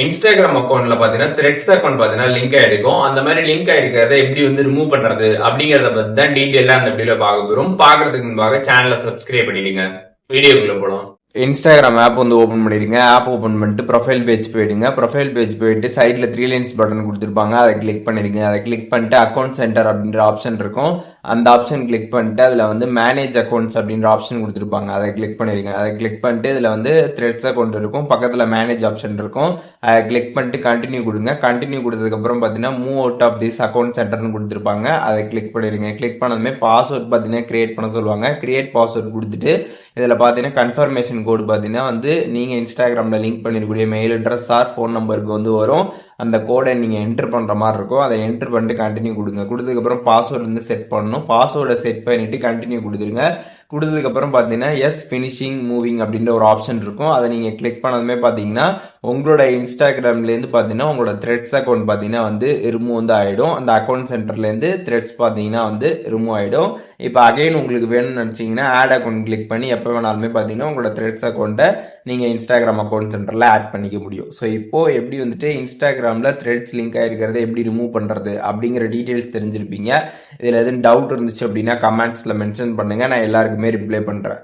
Instagram அக்கௌண்ட்ல பாத்தீங்கன்னா threads account பாத்தீங்கன்னா லிங்க் ஆயிருக்கும். அந்த மாதிரி லிங்க் ஆயிருக்கிறத எப்படி வந்து ரிமூவ் பண்றது அப்படிங்கறத பத்தி தான் டீடைலா அந்த வீடியோல பார்க்க போறோம். பாக்குறதுக்கு முன்பாக சேனலை சப்ஸ்கிரைப் பண்ணிடுங்க. வீடியோக்குள்ள போலாம். இன்ஸ்டாகிராம் ஆப் வந்து ஓப்பன் பண்ணிடுங்க. ஆப் ஓப்பன் பண்ணிட்டு ப்ரொஃபைல் பேஜ் போயிடுங்க. ப்ரொஃபைல் பேஜ் போயிட்டு சைடில் 3 லைன்ஸ் பட்டன் கொடுத்துருப்பாங்க, அதை கிளிக் பண்ணிடுங்க. அதை கிளிக் பண்ணிட்டு அக்கௌண்ட் சென்டர் அப்படின்ற ஆப்ஷன் இருக்கும், அந்த ஆப்ஷன் கிளிக் பண்ணிட்டு அதில் வந்து மேனேஜ் அக்கௌண்ட்ஸ் அப்படின்ற ஆப்ஷன் கொடுத்துருப்பாங்க, அதை கிளிக் பண்ணிடுங்க. அதை கிளிக் பண்ணிட்டு இதில் வந்து த்ரெட்ஸ் அக்கௌண்ட் இருக்கும், பக்கத்தில் மேனேஜ் ஆப்ஷன் இருக்கும், அதை கிளிக் பண்ணிட்டு கண்டினியூ கொடுங்க. கண்டினியூ கொடுத்ததுக்கப்புறம் பார்த்தீங்கன்னா move out of this account சென்டர்னு கொடுத்துருப்பாங்க, அதை கிளிக் பண்ணிடுங்க. கிளிக் பண்ணதுமே பாஸ்வேர்ட் பார்த்தீங்கன்னா கிரியேட் பண்ண சொல்லுவாங்க. கிரியேட் பாஸ்வேர்ட் கொடுத்துட்டு இதில் பார்த்தீங்கன்னா கன்ஃபர்மேஷன் கோடு பார்த்தீங்கன்னா வந்து நீங்கள் இன்ஸ்டாகிராமில் லிங்க் பண்ணிருக்கக்கூடிய மெயில் அட்ரஸ் ஆர் ஃபோன் நம்பருக்கு வந்து வரும். அந்த கோடை நீங்கள் என்ட்ரு பண்ணுற மாதிரி இருக்கும். அதை என்ட்ரு பண்ணிட்டு கண்டினியூ கொடுங்க. கொடுத்ததுக்கப்புறம் பாஸ்வேர்டு வந்து செட் பண்ணணும். பாஸ்வேர்டை செட் பண்ணிவிட்டு கண்டினியூ கொடுத்துருங்க. கொடுத்ததுக்கப்புறம் பார்த்தீங்கன்னா எஸ் ஃபினிஷிங் மூவிங் அப்படின்ற ஒரு ஆப்ஷன் இருக்கும், அதை நீங்கள் கிளிக் பண்ணதுமே பார்த்தீங்கன்னா உங்களோட இன்ஸ்டாகிராம்லேருந்து பார்த்தீங்கன்னா உங்களோட த்ரெட்ஸ் அக்கௌண்ட் பார்த்தீங்கன்னா வந்து ரிமூவ் வந்து ஆகிடும். அந்த அக்கௌண்ட் சென்டர்லேருந்து த்ரெட்ஸ் பார்த்தீங்கன்னா வந்து ரிமூவ் ஆகிடும். இப்போ அகைன் உங்களுக்கு வேணும்னு நினச்சிங்கன்னா ஆட் அக்கௌண்ட் கிளிக் பண்ணி எப்போ வேணாலுமே பார்த்தீங்கன்னா உங்களோட த்ரெட்ஸ் அக்கௌண்ட்டை நீங்கள் இன்ஸ்டாகிராம் அக்கௌண்ட் சென்டரில் ஆட் பண்ணிக்க முடியும். ஸோ இப்போது எப்படி வந்துட்டு இன்ஸ்டாகிராமில் த்ரெட்ஸ் லிங்க் ஆகிருக்கிறத எப்படி ரிமூவ் பண்ணுறது அப்படிங்கிற டீட்டெயில்ஸ் தெரிஞ்சிருப்பீங்க. இதில் எதுவும் டவுட் இருந்துச்சு அப்படின்னா கமெண்ட்ஸில் மென்ஷன் பண்ணுங்கள், நான் எல்லாருக்குமே ரிப்ளை பண்ணுறேன்.